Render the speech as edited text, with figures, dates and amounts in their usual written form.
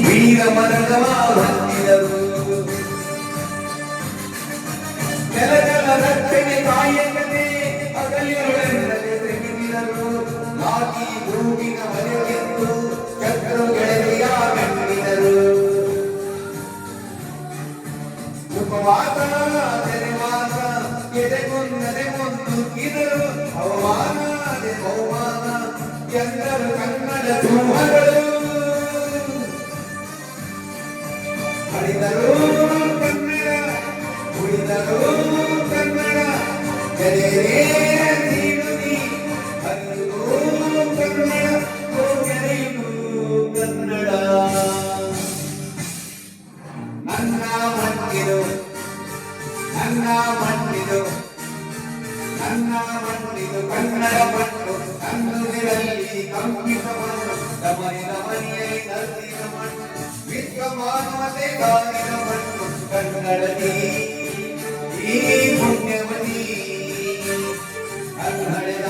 ವೀರ ಮರಗವ ಹೊಂದಿದರು ಜಲಜಲ ರಕ್ಷಣೆ ಕಾಯಕತೆ ಅಗಲಿರುಳೆಂದರೆ ತೆಗೆದಿದರು ಲಾಠಿ ಭೂಮಿನ ಮನೆಗೆಂದು ಚಕ್ರ ಗೆಳೆಯ ಕಂಡಿದರು ಉಪವಾಸ ತೆರೆವಾಸ ಎದೆಗುನ್ನದೆ ಮುನ್ನುಗ್ಗಿದರು ಅವಮಾನ ಬಹುಮಾನ ಎಂದರು ಕನ್ನಡ ಸಿಂಹಗಳು ಹರಿದರು ಕನ್ನಡ ಉಳಿದರು ಕನ್ನಡ ಜರೆಯೇ ನೀಡುನಿ ಹರಿದು ಕನ್ನಡ ಗೋಚರೆಯು ಕನ್ನಡ ನನ್ನ ಮಣ್ಣಿದು ನನ್ನ ಮಣ್ಣಿದು ನನ್ನ ಮಣ್ಣಿದು ಕನ್ನಡ ಮಣ್ಣು ಕಣ್ಣುಗಳಲ್ಲಿ ಕಂಪಿತ ಮಣ್ಣು ದಮನಿನ ಮನೆಯೇ ನಲ್ಲಿನ ಮಣ್ಣು ವಿಶ್ವಮಾನವತೆ ಕಾಲಿನ ಮಣ್ಣು ಕನ್ನಡದಿ ಈ ಪುಣ್ಯವತಿ ಕನ್ನಡದ